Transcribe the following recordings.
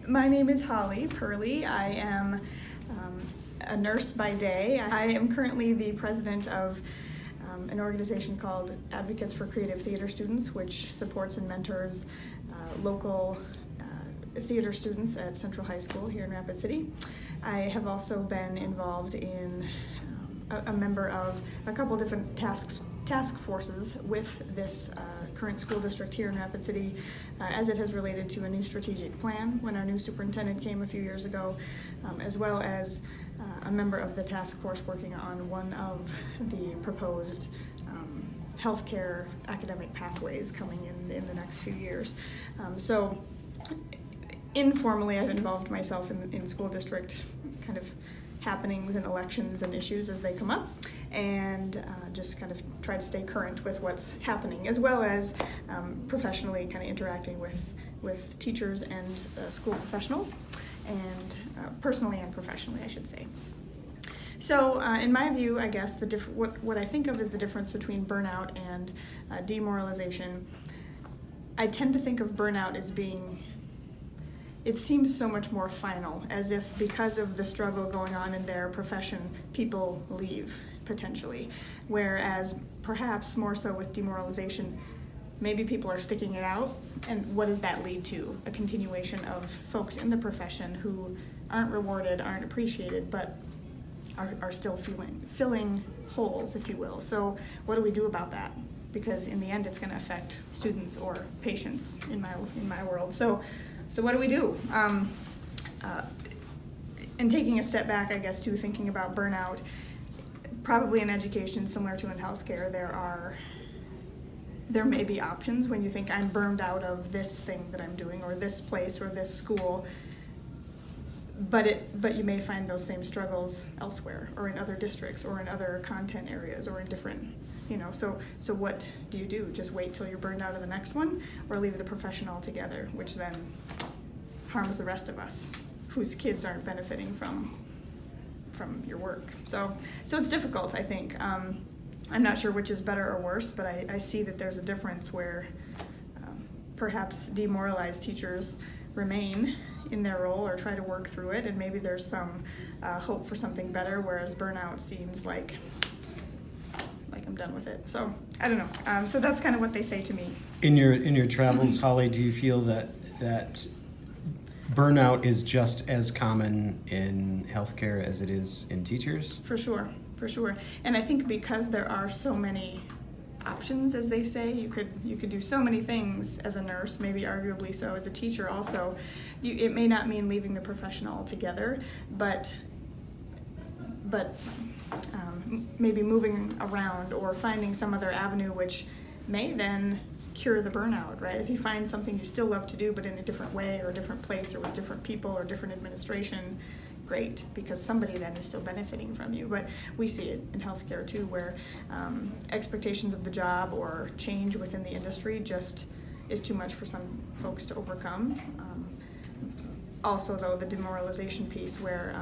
My name is Perli. I am a nurse by day. I am currently the president of an organization called Advocates for Creative Theater Students, which supports and mentors local theater students at Central High School here in Rapid City. I have also been involved in a member of a couple different task forces with this current school district here in Rapid City as it has related to a new strategic plan when our new superintendent came a few years ago, as well as a member of the task force working on one of the proposed healthcare academic pathways coming in the next few years. So informally, I've involved myself in school district kind of happenings and elections and issues as they come up, and just kind of try to stay current with what's happening, as well as professionally kind of interacting with teachers and school professionals, and personally and professionally, I should say. So in my view, I guess what I think of as the difference between burnout and demoralization, I tend to think of burnout as being, it seems so much more final, as if because of the struggle going on in their profession, people leave, potentially. Whereas perhaps more so with demoralization, maybe people are sticking it out, and what does that lead to? A continuation of folks in the profession who aren't rewarded, aren't appreciated, but are still filling holes, if you will. So what do we do about that? Because in the end, it's going to affect students or patients in my world. So what do we do? And taking a step back, I guess, too, thinking about burnout, probably in education, similar to in healthcare, there may be options when you think I'm burned out of this thing that I'm doing, or this place, or this school, but you may find those same struggles elsewhere, or in other districts, or in other content areas, or in different, so what do you do? Just wait till you're burned out of the next one, or leave the profession altogether, which then harms the rest of us whose kids aren't benefiting from your work. So it's difficult, I think. I'm not sure which is better or worse, but I see that there's a difference where perhaps demoralized teachers remain in their role or try to work through it, and maybe there's some hope for something better, whereas burnout seems like I'm done with it. So I don't know. So that's kind of what they say to me. In your travels, Holly, do you feel that burnout is just as common in healthcare as it is in teachers? For sure. And I think because there are so many options, as they say, you could do so many things as a nurse, maybe arguably so as a teacher also. It may not mean leaving the profession altogether, but maybe moving around or finding some other avenue which may then cure the burnout, right? If you find something you still love to do but in a different way or a different place or with different people or different administration, great, because somebody then is still benefiting from you. But we see it in healthcare too, where expectations of the job or change within the industry just is too much for some folks to overcome. Also, though, the demoralization piece where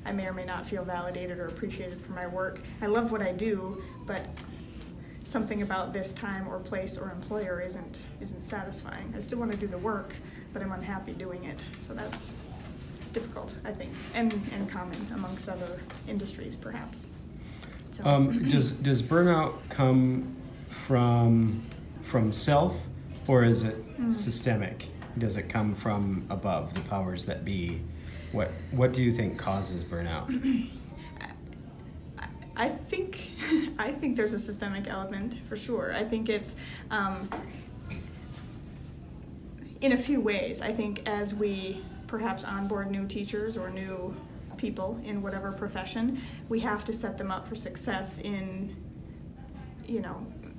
I may or may not feel validated or appreciated for my work. I love what I do, but something about this time or place or employer isn't satisfying. I still want to do the work, but I'm unhappy doing it. So that's difficult, I think, and common amongst other industries, perhaps. So. Does burnout come from self, or is it systemic? Does it come from above, the powers that be? What do you think causes burnout? I think there's a systemic element for sure. I think it's in a few ways. I think as we perhaps onboard new teachers or new people in whatever profession, we have to set them up for success in,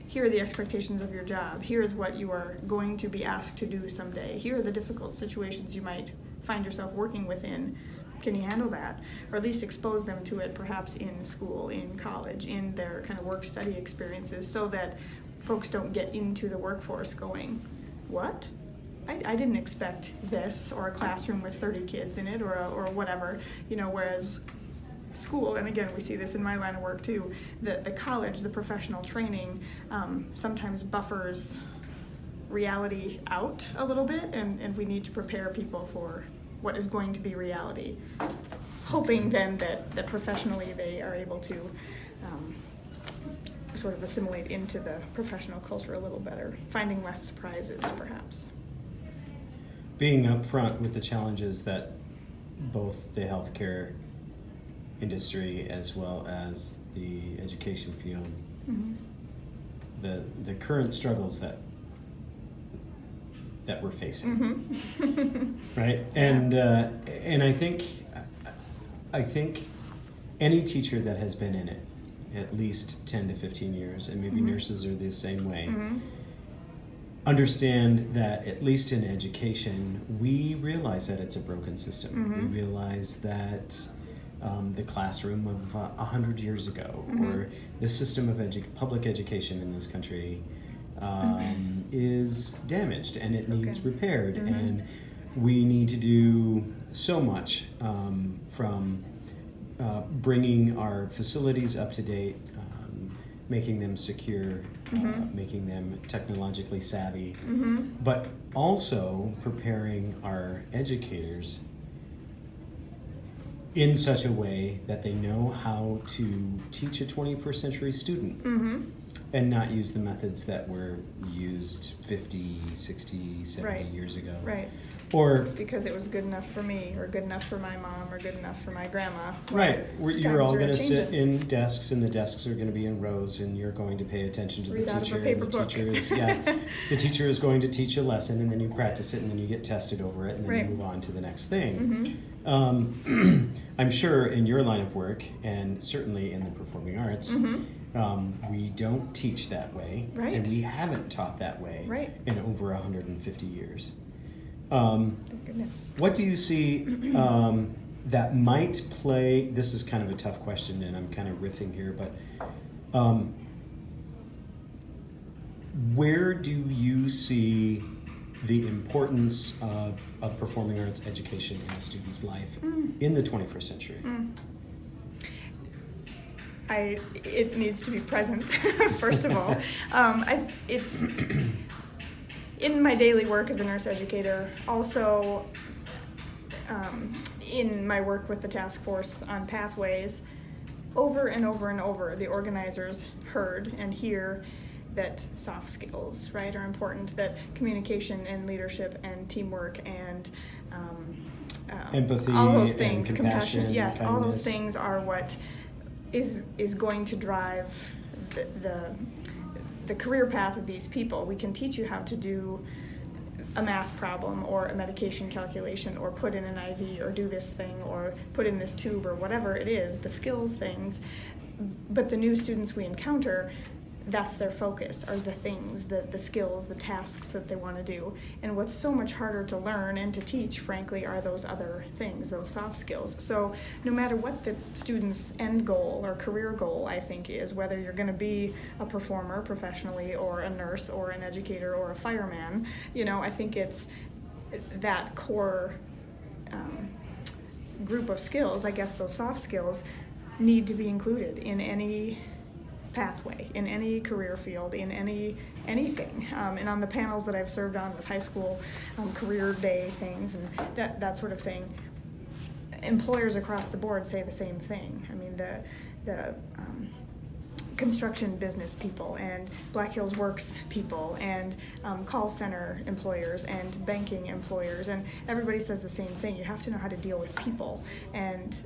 here are the expectations of your job. Here is what you are going to be asked to do someday. Here are the difficult situations you might find yourself working within. Can you handle that? Or at least expose them to it perhaps in school, in college, in their kind of work-study experiences, so that folks don't get into the workforce going, what? I didn't expect this, or a classroom with 30 kids in it, or whatever, whereas school, and again, we see this in my line of work too, the college, the professional training sometimes buffers reality out a little bit, and we need to prepare people for what is going to be reality, hoping then that professionally they are able to sort of assimilate into the professional culture a little better, finding less surprises perhaps. Being upfront with the challenges that both the healthcare industry as well as the education field, Mm-hmm. the current struggles that we're facing, Mm-hmm. right? Yeah. And I think any teacher that has been in it at least 10 to 15 years, and maybe Mm-hmm. nurses are the same way, Mm-hmm. understand that at least in education, we realize that it's a broken system. Mm-hmm. We realize that the classroom of 100 years ago, Mm-hmm. or the system of public education in this country is damaged and it needs Okay. repaired. Mm-hmm. And we need to do so much from bringing our facilities up to date, making them secure, Mm-hmm. making them technologically savvy, Mm-hmm. but also preparing our educators in such a way that they know how to teach a 21st century student Mm-hmm. and not use the methods that were used 50, 60, 70 Right. years ago. Right. Or, Because it was good enough for me, or good enough for my mom, or good enough for my grandma. right, you're Times all are going to sit changing. in desks, and the desks are going to be in rows, and you're going to pay attention to Read the out of a teacher. paper And the book. teacher is, the teacher is going to teach a lesson, and then you practice it, and then you get tested over it, and then Right. you move on to the next thing. Mm-hmm. I'm sure in your line of work, and certainly in the performing arts, Mm-hmm. we don't teach that way, Right. and we haven't taught that way Right. in over 150 years. Thank goodness. What do you see that might play? This is kind of a tough question, and I'm kind of riffing here, but where do you see the importance of performing arts education in a student's life in the 21st century? It needs to be present, first of all. It's in my daily work as a nurse educator, also in my work with the task force on pathways, over and over and over, the organizers heard and hear that soft skills, right, are important, that communication and leadership and teamwork and Empathy all those and things, compassion, yes, all those kindness. things are what is going to drive the career path of these people. We can teach you how to do a math problem or a medication calculation or put in an IV or do this thing or put in this tube or whatever it is, the skills things. But the new students we encounter, that's their focus, are the things, the skills, the tasks that they want to do. And what's so much harder to learn and to teach, frankly, are those other things, those soft skills. So no matter what the student's end goal or career goal, I think, is, whether you're going to be a performer professionally or a nurse or an educator or a fireman, I think it's that core group of skills, I guess those soft skills, need to be included in any pathway, in any career field, in anything. And on the panels that I've served on with high school career day things and that sort of thing, employers across the board say the same thing. I mean, the construction business people and Black Hills Works people and call center employers and banking employers, and everybody says the same thing. You have to know how to deal with people, and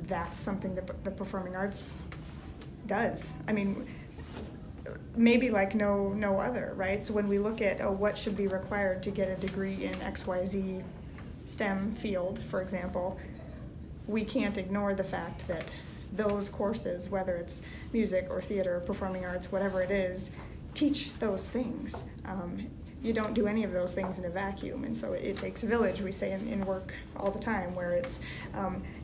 that's something that the performing arts does. I mean, maybe like no other, right? So when we look at what should be required to get a degree in XYZ STEM field, for example, we can't ignore the fact that those courses, whether it's music or theater, performing arts, whatever it is, teach those things. You don't do any of those things in a vacuum, and so it takes a village, we say in work all the time, where it's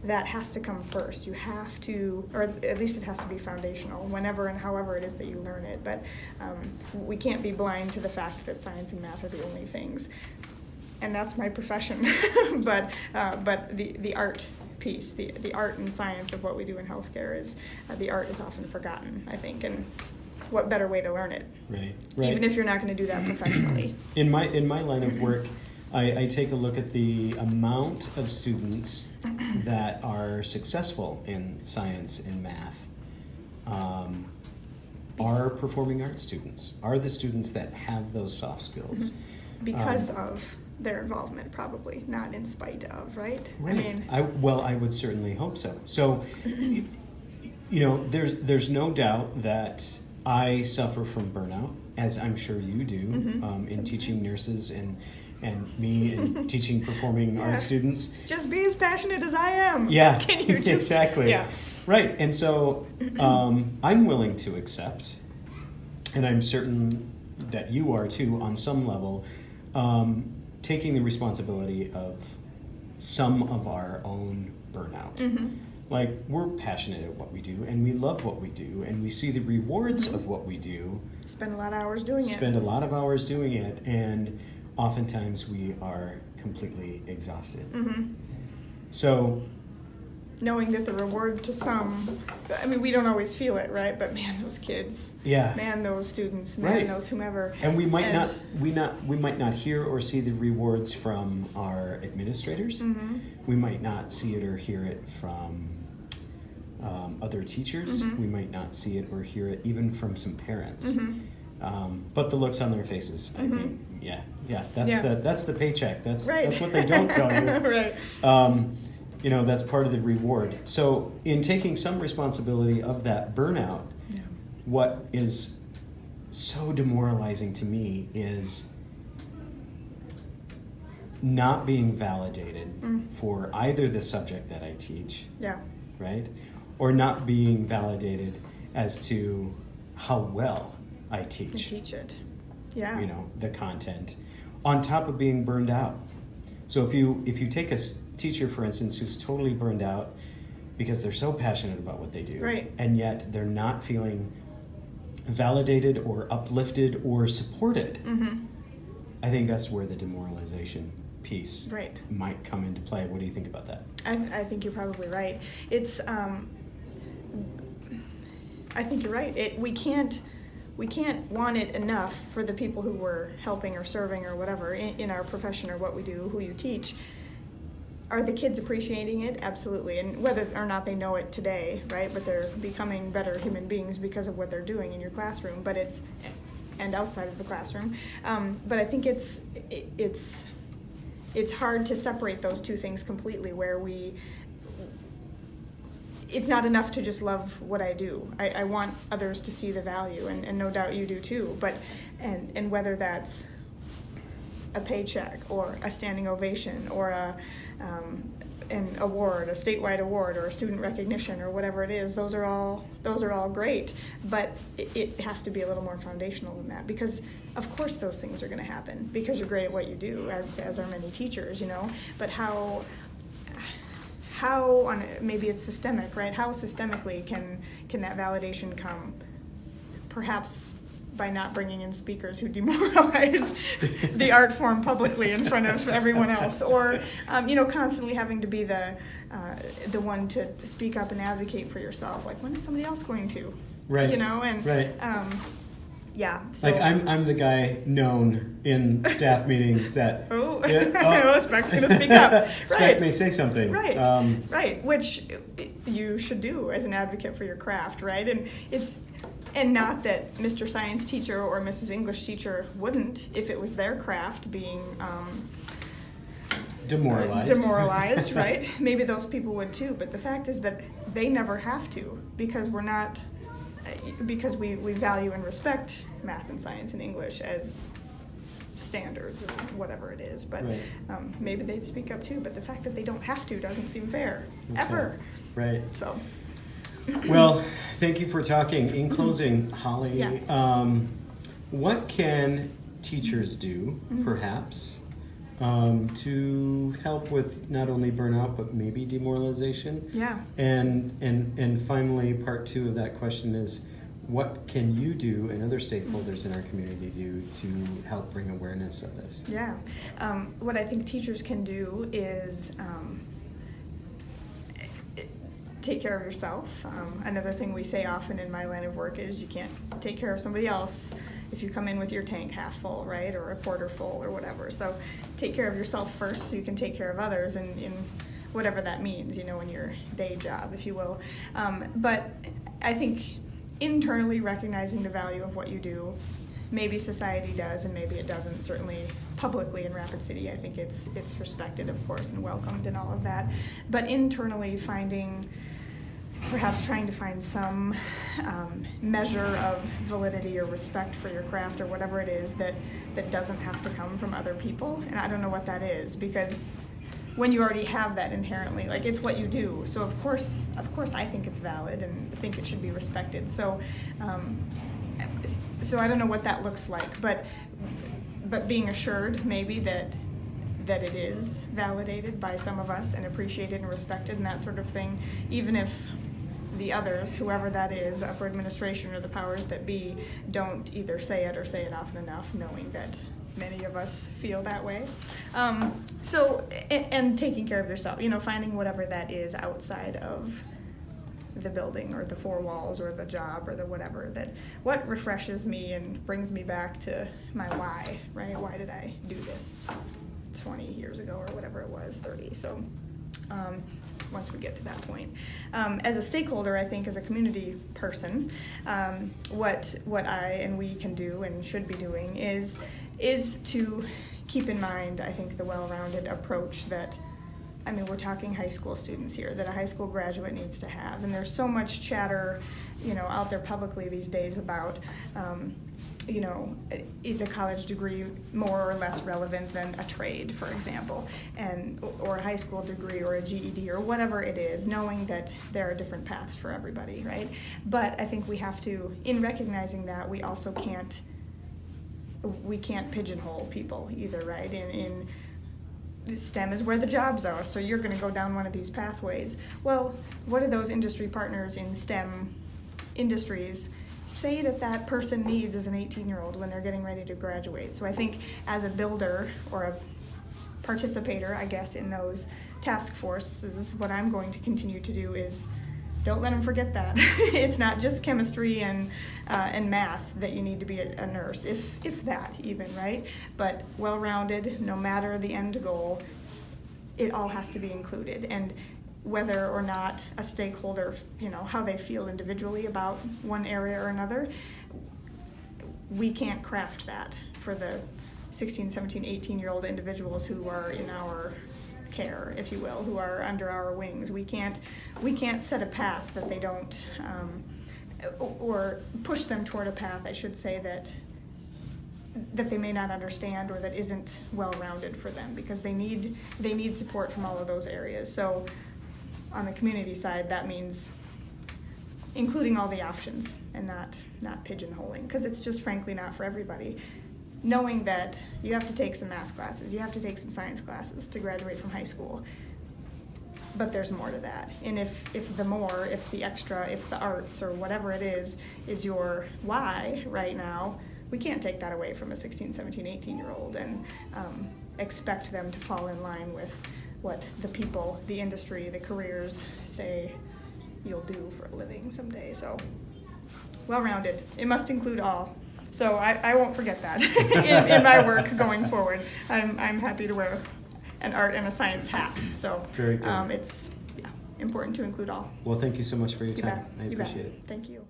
that has to come first. You have to, or at least it has to be foundational, whenever and however it is that you learn it. But we can't be blind to the fact that science and math are the only things, and that's my profession. but the art piece, the art and science of what we do in healthcare is the art is often forgotten, I think, and what better way to learn it? Right. Even if you're not going to do that professionally. In my line of work, I take a look at the amount of students that are successful in science and math. Are performing arts students, are the students that have those soft skills. Because of their involvement, probably, not in spite of, right? Right. I mean, I would certainly hope so. So, there's no doubt that I suffer from burnout, as I'm sure you do, in teaching nurses and me in teaching performing arts students. just be as passionate as I am. Yeah, Can you just, exactly. Yeah. Right, and so I'm willing to accept, and I'm certain that you are too, on some level, taking the responsibility of some of our own burnout. Like, we're passionate at what we do, and we love what we do, and we see the rewards of what we do. Spend a lot of hours doing it. Spend a lot of hours doing it, and oftentimes we are completely exhausted. So, knowing that the reward to some, I mean, we don't always feel it, right? But man, those kids, yeah, man, those students, man, right. those whomever. And we might not hear or see the rewards from our administrators. We might not see it or hear it from other teachers. We might not see it or hear it even from some parents. But the looks on their faces, I think, that's the paycheck. That's what they don't tell you. Right. That's part of the reward. So in taking some responsibility of that burnout, what is so demoralizing to me is not being validated for either the subject that I teach, right? Or not being validated as to how well I teach. You teach it. Yeah. The content, on top of being burned out. So if you take a teacher, for instance, who's totally burned out because they're so passionate about what they do, right, and yet they're not feeling validated or uplifted or supported, I think that's where the demoralization piece might come into play. What do you think about that? I think you're probably right. It's I think you're right. We can't want it enough for the people who we're helping or serving or whatever in our profession or what we do, who you teach. Are the kids appreciating it? Absolutely. And whether or not they know it today, right? But they're becoming better human beings because of what they're doing in your classroom, and outside of the classroom. But I think it's hard to separate those two things completely, where it's not enough to just love what I do. I want others to see the value, and no doubt you do too. But and whether that's a paycheck or a standing ovation or an award, a statewide award, or a student recognition, or whatever it is, those are all great. But it has to be a little more foundational than that, because of course those things are going to happen because you're great at what you do, as are many teachers, But how on maybe it's systemic, right? How systemically can that validation come? Perhaps by not bringing in speakers who demoralize the art form publicly in front of everyone else, or constantly having to be the one to speak up and advocate for yourself. Like, when is somebody else going to? Right. And right. So. Like, I'm the guy known in staff meetings that Speck's gonna speak up. Speck may say something. Right. Right. Which you should do as an advocate for your craft, right? And not that Mr. Science teacher or Mrs. English teacher wouldn't, if it was their craft being demoralized, right? Maybe those people would too. But the fact is that they never have to, because we value and respect math and science and English as standards or whatever it is. But maybe they'd speak up too. But the fact that they don't have to doesn't seem fair, ever. Right. So. Well, thank you for talking. In closing, Holly, what can teachers do, perhaps, to help with not only burnout but maybe demoralization? Yeah. And finally, part two of that question is, what can you do and other stakeholders in our community do to help bring awareness of this? Yeah. What I think teachers can do is take care of yourself. Another thing we say often in my line of work is you can't take care of somebody else if you come in with your tank half full, right, or a quarter full or whatever. So take care of yourself first so you can take care of others in whatever that means, in your day job, if you will. But I think internally recognizing the value of what you do, maybe society does and maybe it doesn't. Certainly publicly in Rapid City, I think it's respected, of course, and welcomed and all of that. But internally perhaps trying to find some measure of validity or respect for your craft or whatever it is that doesn't have to come from other people. And I don't know what that is, because when you already have that inherently, like, it's what you do. So of course I think it's valid and think it should be respected. So I don't know what that looks like, but being assured maybe that it is validated by some of us and appreciated and respected and that sort of thing, even if the others, whoever that is, upper administration or the powers that be, don't either say it or say it often enough, knowing that many of us feel that way. And taking care of yourself, finding whatever that is outside of the building or the four walls or the job or the whatever, what refreshes me and brings me back to my why, right? Why did I do this 20 years ago or whatever it was, 30? So once we get to that point. As a stakeholder, I think as a community person, what I and we can do and should be doing is to keep in mind, I think, the well-rounded approach that, we're talking high school students here, that a high school graduate needs to have. And there's so much chatter, out there publicly these days about, is a college degree more or less relevant than a trade, for example, or a high school degree or a GED or whatever it is, knowing that there are different paths for everybody, right? But I think we have to, in recognizing that, we also can't pigeonhole people either, right? In STEM is where the jobs are, so you're going to go down one of these pathways. Well, what do those industry partners in STEM industries say that person needs as an 18-year-old when they're getting ready to graduate? So I think as a builder or a participator, I guess, in those task forces, what I'm going to continue to do is don't let them forget that. It's not just chemistry and math that you need to be a nurse, if that even, right? But well-rounded, no matter the end goal, it all has to be included. And whether or not a stakeholder, how they feel individually about one area or another, we can't craft that for the 16, 17, 18-year-old individuals who are in our care, if you will, who are under our wings. We can't set a path that they don't, or push them toward a path, I should say, that they may not understand or that isn't well-rounded for them, because they need support from all of those areas. So on the community side, that means including all the options and not pigeonholing, because it's just frankly not for everybody. Knowing that you have to take some math classes, you have to take some science classes to graduate from high school, but there's more to that. And if the extra, if the arts or whatever it is your why right now, we can't take that away from a 16, 17, 18-year-old and expect them to fall in line with what the people, the industry, the careers say you'll do for a living someday. So well-rounded. It must include all. So I won't forget that in my work going forward. I'm happy to wear an art and a science hat. So very good. It's important to include all. Well, thank you so much for your time. You bet. I appreciate it. Thank you.